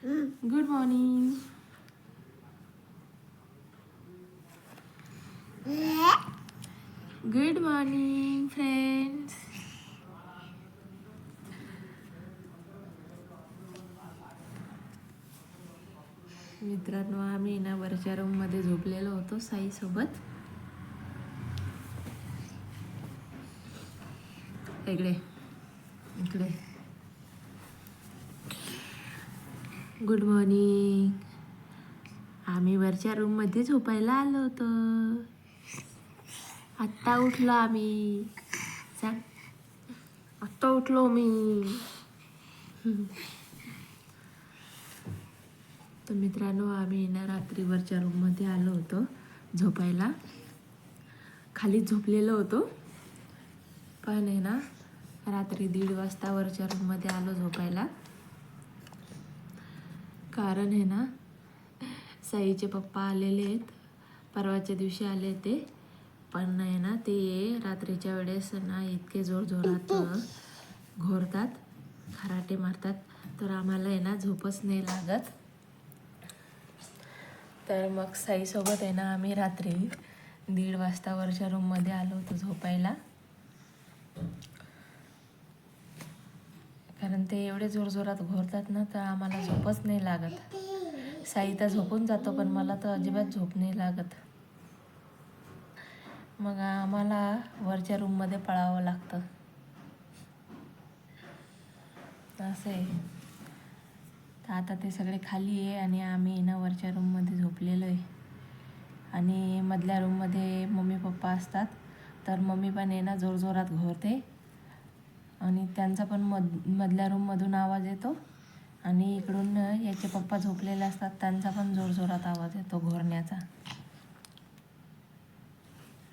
Good morning. Good morning friends. मित्रांनो, आम्ही ना वरच्या रूममध्ये झोपलेलो होतो साईसोबत. इकडे इकडे. Good morning. आम्ही वरच्या रूममध्ये झोपायला आलो होतो. आत्ता उठलो आम्ही. सांग, आत्ता उठलो मी. तर मित्रांनो, आम्ही ना रात्री वरच्या रूममध्ये आलो होतो झोपायला. खाली झोपलेलो होतो, पण आहे ना रात्री 1:30 वाजता वरच्या रूममध्ये आलो झोपायला. कारण आहे ना साईचे पप्पा आलेले आहेत. परवाच्या दिवशी आले ते, पण आहे ना ते रात्रीच्या वेळेस ना इतके जोरजोरात घोरतात, खराटे मारतात, तर आम्हाला आहे ना झोपच नाही लागत. तर मग साईसोबत आहे ना आम्ही रात्री 1:30 वाजता वरच्या रूममध्ये आलो होतो झोपायला. कारण ते एवढे जोरजोरात घोरतात ना, तर आम्हाला झोपच नाही लागत. साई तर झोपून जातो, पण मला तर अजिबात झोप नाही लागत. मग आम्हाला वरच्या रूममध्ये पळावं लागतं. असं आहे. तर आता ते सगळे खाली आहे आणि आम्ही ना वरच्या रूममध्ये झोपलेलो आहे. आणि मधल्या रूममध्ये मम्मी पप्पा असतात, तर मम्मी पण आहे ना जोरजोरात घोरते. आणि त्यांचा पण मधल्या रूममधून आवाज येतो. आणि इकडून याचे पप्पा झोपलेले असतात, त्यांचा पण जोरजोरात आवाज येतो घोरण्याचा.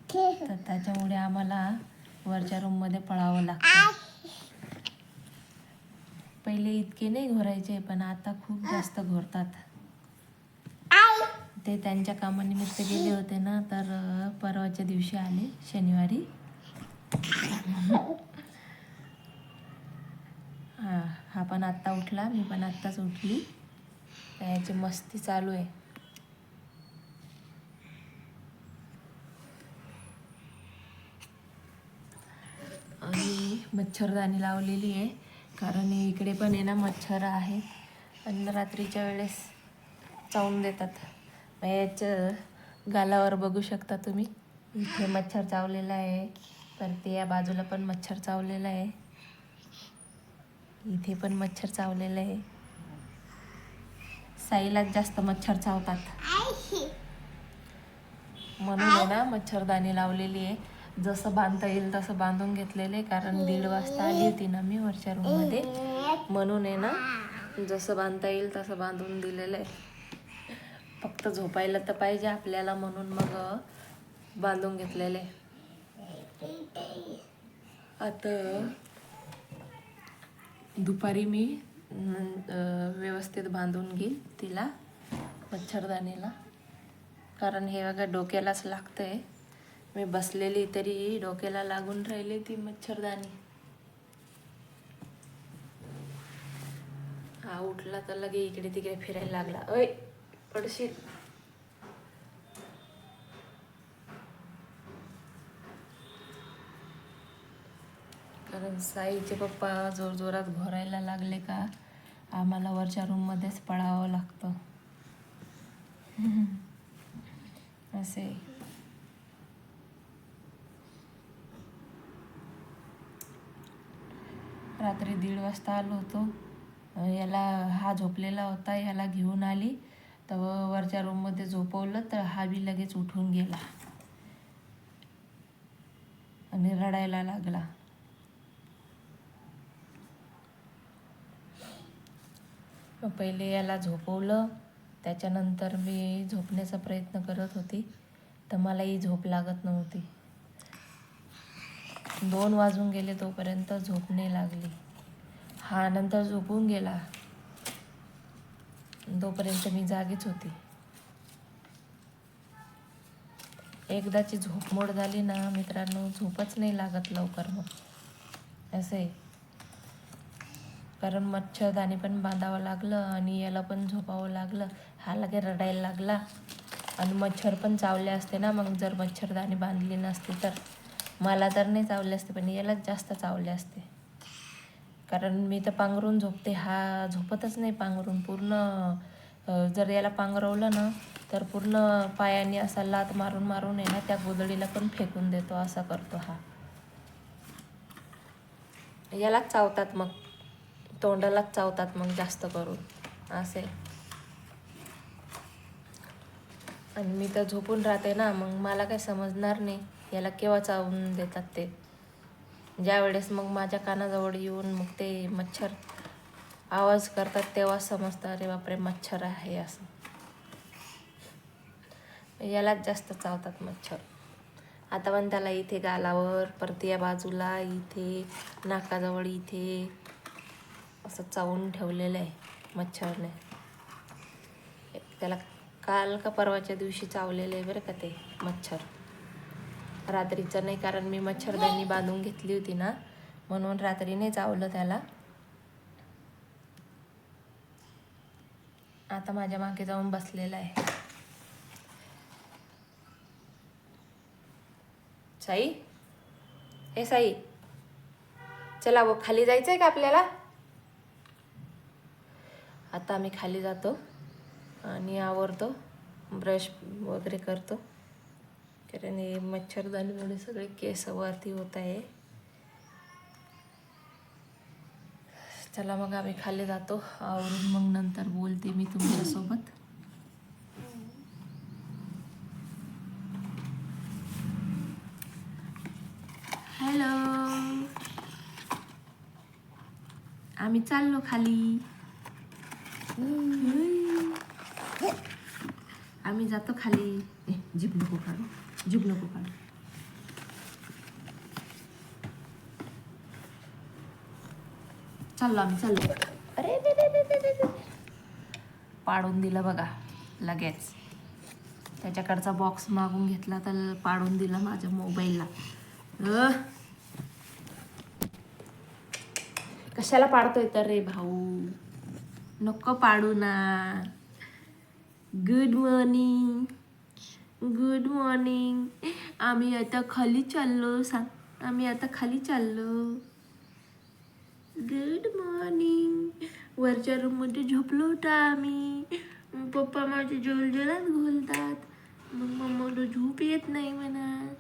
तर त्याच्यामुळे आम्हाला वरच्या रूममध्ये पळावं लागतं. पहिले इतके नाही घोरायचे, पण आता खूप जास्त घोरतात. ते त्यांच्या कामानिमित्त गेले होते ना, तर परवाच्या दिवशी आले शनिवारी. हा पण आत्ता उठला, मी पण आत्ताच उठली. याची मस्ती चालू आहे. आणि मच्छरदाणी लावलेली आहे, कारण इकडे पण आहे ना मच्छर आहे आणि रात्रीच्या वेळेस चावून देतात. याचं गालावर बघू शकता तुम्ही, इथे मच्छर चावलेला आहे. परत या बाजूला पण मच्छर चावलेला आहे, इथे पण मच्छर चावलेलं आहे. साईलाच जास्त मच्छर चावतात, म्हणून आहे ना मच्छरदाणी लावलेली आहे. जसं बांधता येईल तसं बांधून घेतलेलं आहे, कारण 1:30 वाजता आली होती ना मी वरच्या रूममध्ये, म्हणून आहे ना जसं बांधता येईल तसं बांधून दिलेलं आहे. फक्त झोपायला तर पाहिजे आपल्याला, म्हणून मग बांधून घेतलेलं आहे. आता दुपारी मी व्यवस्थित बांधून घेईल तिला मच्छरदाणीला, कारण हे बघा डोक्यालाच लागतंय. मी बसलेली तरी डोक्याला लागून राहिली ती मच्छरदाणी. हा उठला तर लगे इकडे तिकडे फिरायला लागला. ओय पडशील. कारण साईचे पप्पा जोरजोरात घोरायला लागले का आम्हाला वरच्या रूममध्येच पळावं लागतं. असे रात्री 1:30 वाजता आलो होतो. याला, हा झोपलेला होता, याला घेऊन आली तर वरच्या रूममध्ये झोपवलं, तर हा बी लगेच उठून गेला आणि रडायला लागला. मग पहिले याला झोपवलं, त्याच्यानंतर मी झोपण्याचा प्रयत्न करत होती, तर मलाही झोप लागत नव्हती. 2 वाजून गेले तोपर्यंत झोप नाही लागली. हा नंतर झोपून गेला, तोपर्यंत मी जागीच होती. एकदाची झोप मोड झाली ना मित्रांनो, झोपच नाही लागत लवकर. मग असं आहे. कारण मच्छरदाणी पण बांधावं लागलं आणि याला पण झोपावं लागलं. हा लगे रडायला लागला आणि मच्छर पण चावले असते ना. मग जर मच्छरदाणी बांधली नसती तर मला तर नाही चावले असते, पण यालाच जास्त चावले असते. कारण मी तर पांघरून झोपते, हा झोपतच नाही पांघरून. पूर्ण जर याला पांघरवलं ना तर पूर्ण पायाने असा लात मारून मारून आहे ना त्या गोधडीला पण फेकून देतो, असा करतो हा. यालाच चावतात मग, तोंडालाच चावतात मग जास्त करून असे. आणि मी तर झोपून राहते ना, मग मला काही समजणार नाही याला केव्हा चावून देतात ते. ज्या वेळेस मग माझ्या कानाजवळ येऊन मग ते मच्छर आवाज करतात तेव्हा समजतं, अरे बापरे मच्छर आहे असं. यालाच जास्त चावतात मच्छर. आता पण त्याला इथे गालावर, परत या बाजूला, इथे नाकाजवळ, इथे असं चावून ठेवलेलं आहे मच्छरने. त्याला काल का परवाच्या दिवशी चावलेलं आहे बरं का ते मच्छर. रात्रीचं नाही, कारण मी मच्छरदाणी बांधून घेतली होती ना, म्हणून रात्री नाही चावलं त्याला. आता माझ्या मागे जाऊन बसलेला आहे. साई, ए साई, चला वो खाली जायचं आहे का आपल्याला. आता आम्ही खाली जातो आणि आवरतो, ब्रश वगैरे करतो, कारण हे मच्छरदाणीमुळे सगळे केस वरती होत आहे. चला मग आम्ही खाली जातो आवरून, मग नंतर बोलते मी तुमच्यासोबत. हॅलो, आम्ही चाललो खाली. आम्ही जातो खाली. जीभ नको काढू, जीभ नको काढू. चाललो आम्ही, चाललो. अरे दे. पाडून दिलं बघा लगेच. त्याच्याकडचा बॉक्स मागून घेतला तर पाडून दिला माझ्या मोबाईलला. कशाला पाडतोय तर रे भाऊ, नको पाडू ना. Good morning, good morning. आम्ही आता खाली चाललो, सांग. आम्ही आता खाली चाललो. Good morning. वरच्या रूममध्ये झोपलो होता आम्ही. पप्पा माझे जोलजोलात घोलतात, मग मम्माला झोप येत नाही म्हणा.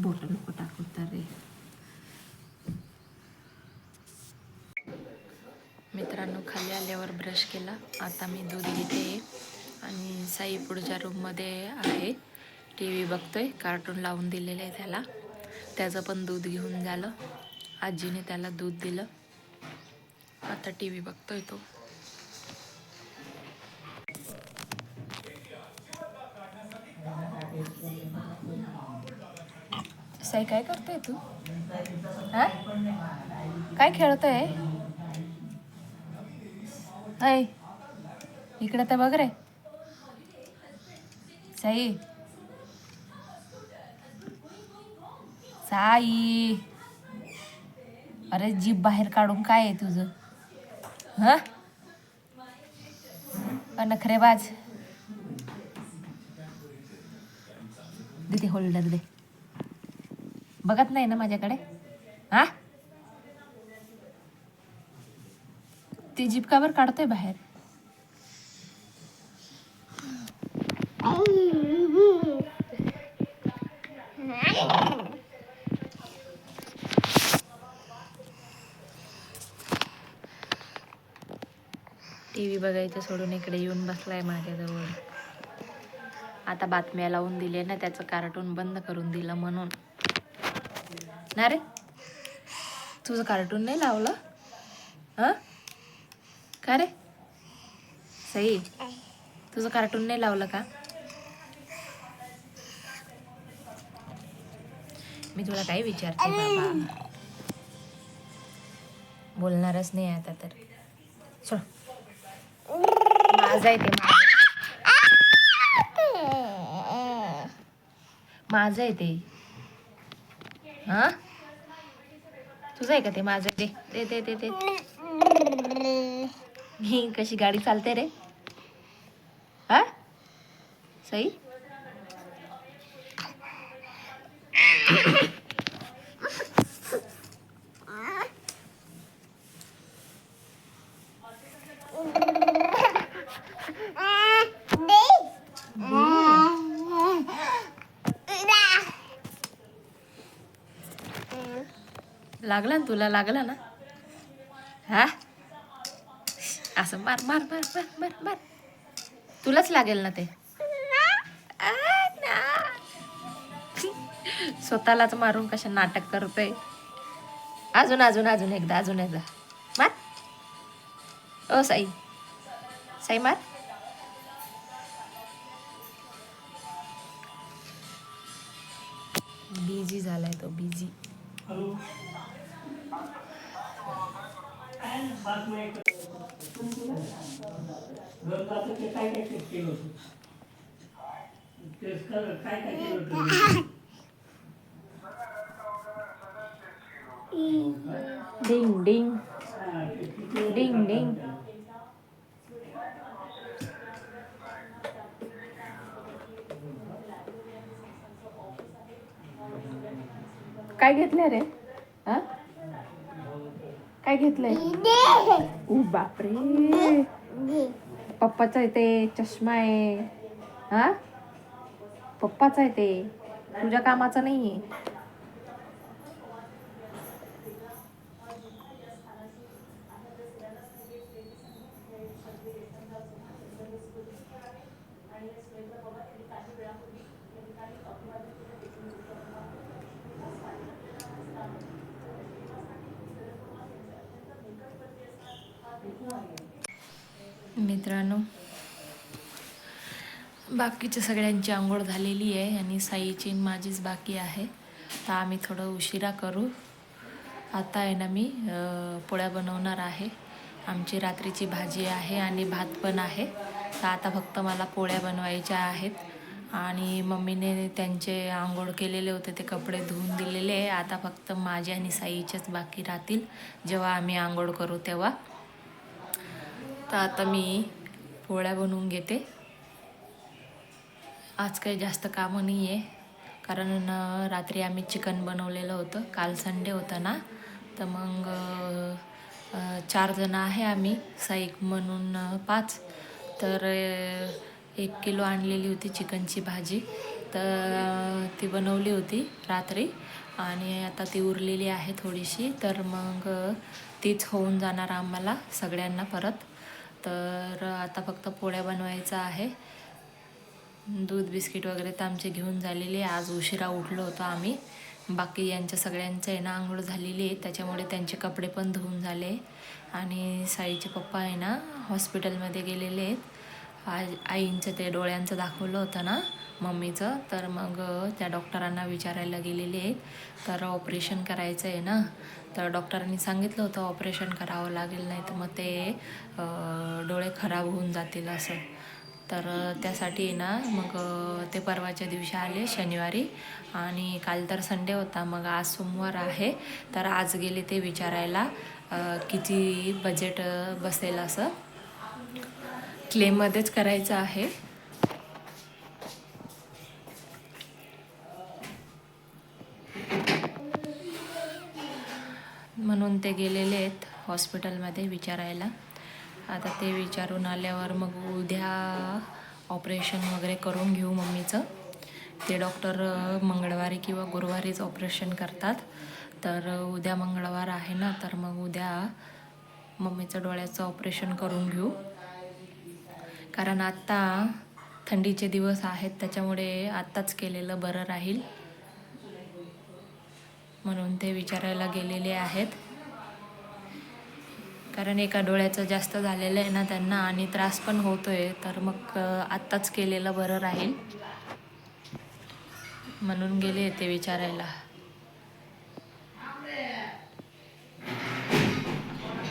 बोट नको टाकू तर रे. मित्रांनो, खाली आल्यावर ब्रश केला. आता मी दूध घेते आणि साई पुढच्या रूममध्ये आहे, टी व्ही बघतोय. कार्टून लावून दिलेलं आहे त्याला. त्याचं पण दूध घेऊन झालं. आजीने त्याला दूध दिलं. आता टी व्ही बघतोय तो. साई काय करतोय तू? हा, काय खेळतोय? ऐ इकडे तर बघ रे साई. साई, अरे जीभ बाहेर काढून काय आहे तुझं? हा, नखरेबाज. दे होल्डर दे. बघत नाही ना माझ्याकडे. हा, ती जीभ का बरं काढतोय बाहेर? टी व्ही बघायचं सोडून इकडे येऊन बसलाय माझ्याजवळ. आता बातम्या लावून दिले ना, त्याचं कार्टून बंद करून दिलं म्हणून. ना रे, तुझं कार्टून नाही लावलं? हां, का रे सई, तुझं कार्टून नाही लावलं का? मी तुला काय विचारते बाबा, बोलणारच नाही आता तर. सोड, माझं आहे ते, माझं आहे ते. हां, तुझं आहे का ते? माझं ते ते ते ते ते ही कशी गाडी चालते रे? हा सई लागला ना तुला? लागला ना? हा असं मार मार मार मार मार मार. तुलाच लागेल ना ते. आ, ना. स्वतःलाच मारून कशा नाटक करतोय. अजून अजून अजून एकदा, अजून एकदा मार. ओ साई, साई मार. बिझी झालाय तो, बिझी. डिंग डिंग डिंग डिंग. काय घेतलंय रे? हा काय घेतलंय? ओ बापरे, पप्पाचा आहे ते, चष्मा आहे. हा पप्पाचा आहे ते, तुझ्या कामाचा नाहीये. मित्रांनो, बाकीच्या सगळ्यांची आंघोळ झालेली आहे आणि साईची माझीच बाकी आहे. तर आम्ही थोडं उशिरा करू. आता आहे ना मी पोळ्या बनवणार आहे. आमची रात्रीची भाजी आहे आणि भात पण आहे. तर आता फक्त मला पोळ्या बनवायच्या आहेत आणि मम्मीने त्यांचे आंघोळ केलेले होते, ते कपडे धुवून दिलेले आहे. आता फक्त माझे आणि साईचेच बाकी राहतील जेव्हा आम्ही आंघोळ करू तेव्हा. तर आता मी पोळ्या बनवून घेते. आज काही जास्त कामं नाही आहे, कारण रात्री आम्ही चिकन बनवलेलं होतं. काल संडे होता ना, तर मग 4 जण आहे आम्ही, साईक म्हणून 5. तर 1 किलो आणलेली होती चिकनची भाजी, तर ती बनवली होती रात्री आणि आता ती उरलेली आहे थोडीशी. तर मग तीच होऊन जाणार आम्हाला सगळ्यांना परत. तर आता फक्त पोळ्या बनवायचा आहे. दूध बिस्किट वगैरे तर आमचे घेऊन झालेले. आज उशिरा उठलो होतो आम्ही. बाकी यांच्या सगळ्यांचं आहे ना आंघोळ झालेली आहे, त्याच्यामुळे त्यांचे कपडे पण धुवून झाले. आणि साईचे पप्पा आहे ना हॉस्पिटलमध्ये गेलेले आहेत. आईंचं ते डोळ्यांचं दाखवलं होतं ना मम्मीचं, तर मग त्या डॉक्टरांना विचारायला गेलेले आहेत. तर ऑपरेशन करायचं आहे ना, तर डॉक्टरांनी सांगितलं होतं ऑपरेशन करावं लागेल, नाही तर मग ते डोळे खराब होऊन जातील असं. तर त्यासाठी ना मग ते परवाच्या दिवशी आले शनिवारी, आणि काल तर संडे होता, मग आज सोमवार आहे. तर आज गेले ते विचारायला किती बजेट बसेल असं. क्लेममध्येच करायचं आहे. म्हणून ते गेलेले आहेत हॉस्पिटलमध्ये विचारायला. आता ते विचारून आल्यावर मग उद्या ऑपरेशन वगैरे करून घेऊ मम्मीचं. ते डॉक्टर मंगळवारी किंवा गुरुवारीच ऑपरेशन करतात. तर उद्या मंगळवार आहे ना, तर मग उद्या मम्मीचं डोळ्याचं ऑपरेशन करून घेऊ. कारण आत्ता थंडीचे दिवस आहेत, त्याच्यामुळे आत्ताच केलेलं बरं राहील, म्हणून ते विचारायला गेलेले आहेत. कारण एका डोळ्याचं जास्त झालेलं आहे ना त्यांना, आणि त्रास पण होतो आहे, तर मग आत्ताच केलेलं बरं राहील, म्हणून गेले ते विचारायला.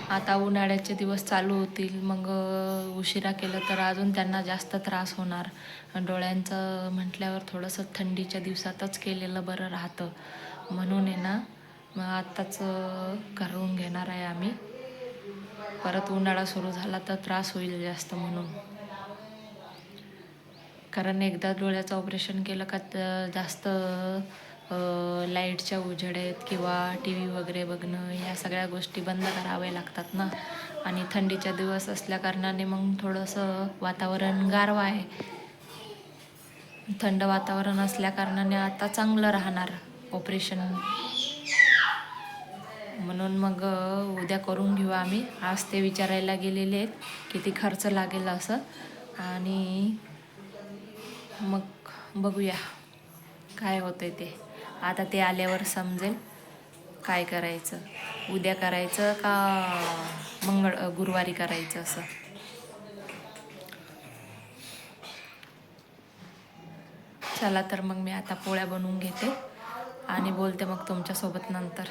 आता उन्हाळ्याचे दिवस चालू होतील, मग उशिरा केलं तर अजून त्यांना जास्त त्रास होणार. डोळ्यांचं म्हटल्यावर थोडंसं थंडीच्या दिवसातच केलेलं बरं राहतं, म्हणून आहे ना मग आत्ताच करून घेणार आहे आम्ही. परत उन्हाळा सुरू झाला तर त्रास होईल जास्त म्हणून. कारण एकदा डोळ्याचं ऑपरेशन केलं का जास्त लाईटच्या उजेडात किंवा टी व्ही वगैरे बघणं ह्या सगळ्या गोष्टी बंद कराव्या लागतात ना. आणि थंडीच्या दिवस असल्या कारणाने मग थोडंसं वातावरण गारवा आहे. थंड वातावरण असल्या कारणाने आता चांगलं राहणार ऑपरेशन. म्हणून मग उद्या करून घेऊ आम्ही. आज ते विचारायला गेलेले आहेत किती खर्च लागेल असं. आणि मग बघूया काय होतंय ते. आता ते आल्यावर समजेल काय करायचं. उद्या करायचं का गुरुवारी करायचं असं. चला तर मग मी आता पोळ्या बनवून घेते आणि बोलते मग तुमच्यासोबत नंतर.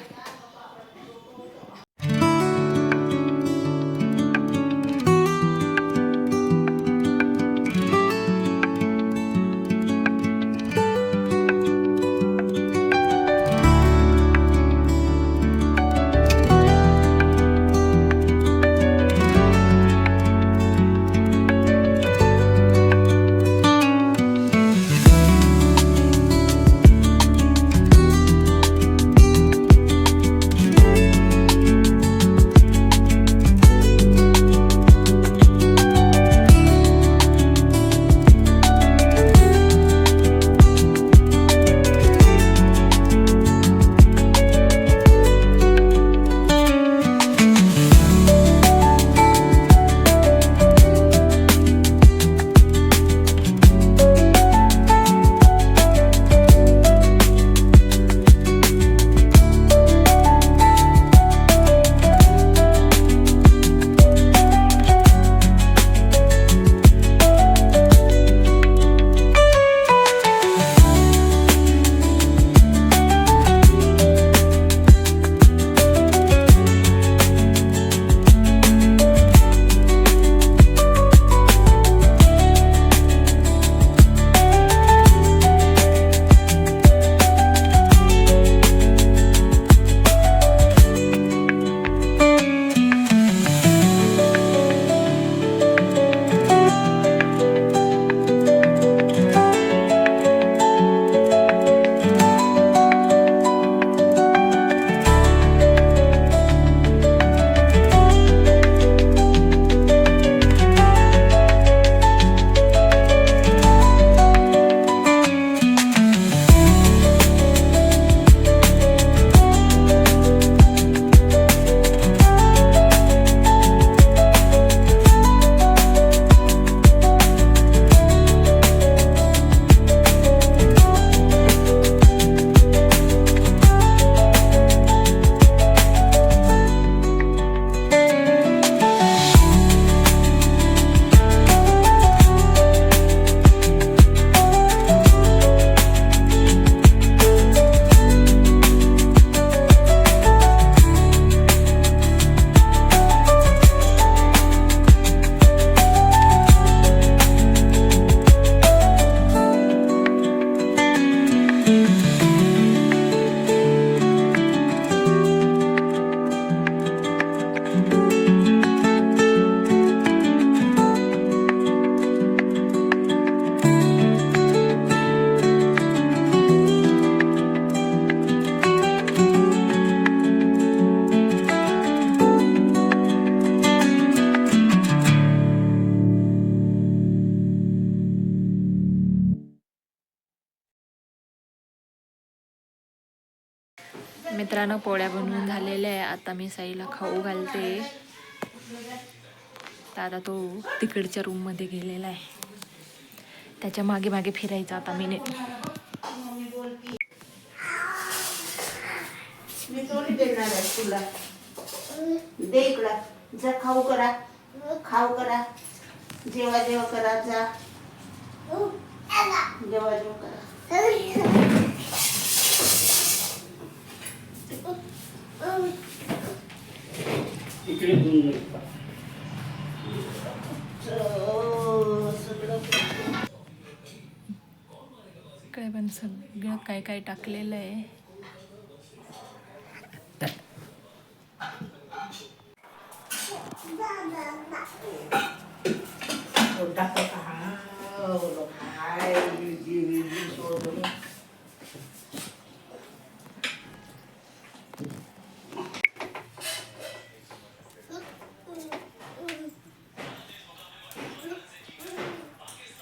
मित्रांनो, पोळ्या बनवून झालेल्या आहे. आता मी साईला खाऊ घालते. तर आता तो तिकडच्या रूममध्ये गेलेला आहे. त्याच्या मागे मागे फिरायचं आता मी थोडी देणार आहे तुला. दे इकडं. जा खाऊ करा. खाऊ करा. जेवा जेवा करा. जा जेवा जेवा करा. इकडे पण सगळं काय काय टाकलेलं आहे. टाका काय सोडून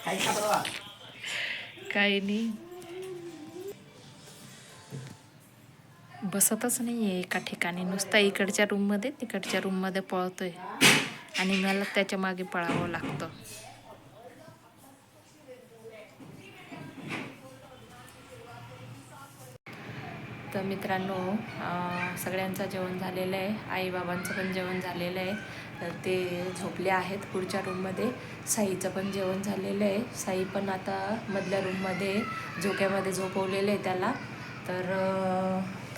काय खाबा काही नाही, बसतच नाही आहे एका ठिकाणी, नुसता इकडच्या रूममध्ये तिकडच्या रूममध्ये पळतोय आणि मला त्याच्या मागे पळावं लागतं. तर मित्रांनो, सगळ्यांचं जेवण झालेलं आहे, आईबाबांचं पण जेवण झालेलं आहे. तर ते झोपले आहेत पुढच्या रूममध्ये. साईचं पण जेवण झालेलं आहे. साई पण आता मधल्या रूममध्ये झोक्यामध्ये झोपवलेलं आहे त्याला. तर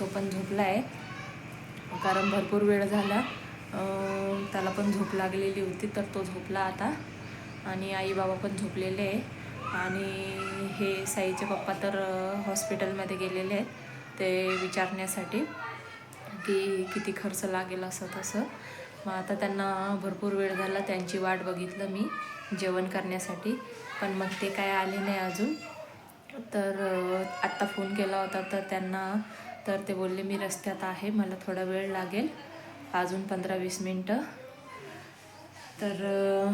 तो पण झोपला आहे, कारण भरपूर वेळ झाला, त्याला पण झोप लागलेली होती. तर तो झोपला आता आणि आई बाबा पण झोपलेले आहे. आणि हे साईचे पप्पा तर हॉस्पिटलमध्ये गेलेले आहेत ते विचारण्यासाठी की किती खर्च लागेल असं तसं. मग आता त्यांना भरपूर वेळ झाला, त्यांची वाट बघितलं मी जेवण करण्यासाठी, पण मग ते काय आले नाही अजून. तर आत्ता फोन केला होता तर त्यांना, तर ते बोलले मी रस्त्यात आहे, मला थोडा वेळ लागेल, अजून 15-20 मिनटं. तर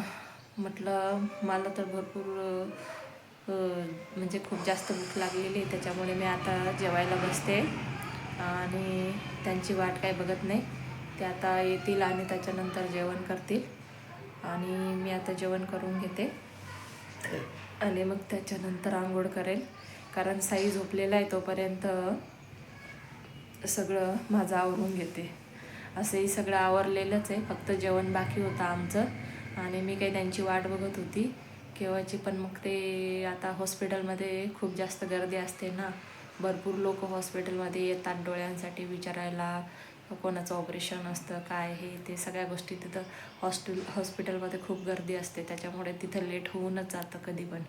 म्हटलं मला तर भरपूर म्हणजे खूप जास्त भूक लागलेली आहे, त्याच्यामुळे मी आता जेवायला बसते आणि त्यांची वाट काय बघत नाही. ते आता येतील आणि त्याच्यानंतर जेवण करतील आणि मी आता जेवण करून घेते आणि मग त्याच्यानंतर आंघोळ करेल, कारण साई झोपलेला आहे तोपर्यंत सगळं माझं आवरून घेते. असंही सगळं आवरलेलंच आहे, फक्त जेवण बाकी होतं आमचं आणि मी काही त्यांची वाट बघत होती केव्हाची. पण मग ते आता हॉस्पिटलमध्ये खूप जास्त गर्दी असते ना, भरपूर लोक हॉस्पिटलमध्ये येतात डोळ्यांसाठी विचारायला, कोणाचं ऑपरेशन असतं काय हे ते सगळ्या गोष्टी तिथं हॉस्पिटलमध्ये खूप गर्दी असते, त्याच्यामुळे तिथं लेट होऊनच जातं कधी पण.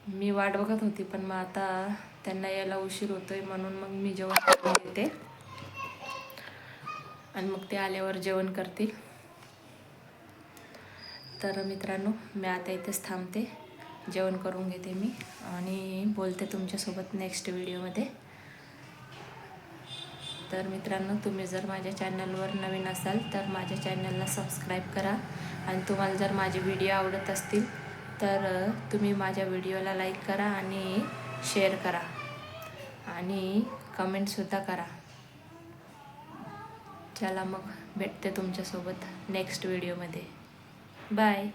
मी वाट बघत होती, पण मग आता त्यांना यायला उशीर होतोय म्हणून मग मी जेवण करून घेते आणि मग ते आल्यावर जेवण करतील. तर मित्रांनो, मी आता इथेच थांबते, जेवण करून घेते मी आणि बोलते तुमच्यासोबत नेक्स्ट व्हिडिओमध्ये. तर मित्रांनो, तुम्ही जर माझ्या चॅनलवर नवीन असाल तर माझ्या चॅनलला सबस्क्राईब करा आणि तुम्हाला जर माझे व्हिडिओ आवडत असतील तर तुम्ही माझ्या व्हिडिओला लाईक करा आणि शेअर करा आणि कमेंटसुद्धा करा. चला मग भेटते तुमच्यासोबत नेक्स्ट व्हिडिओमध्ये. बाय.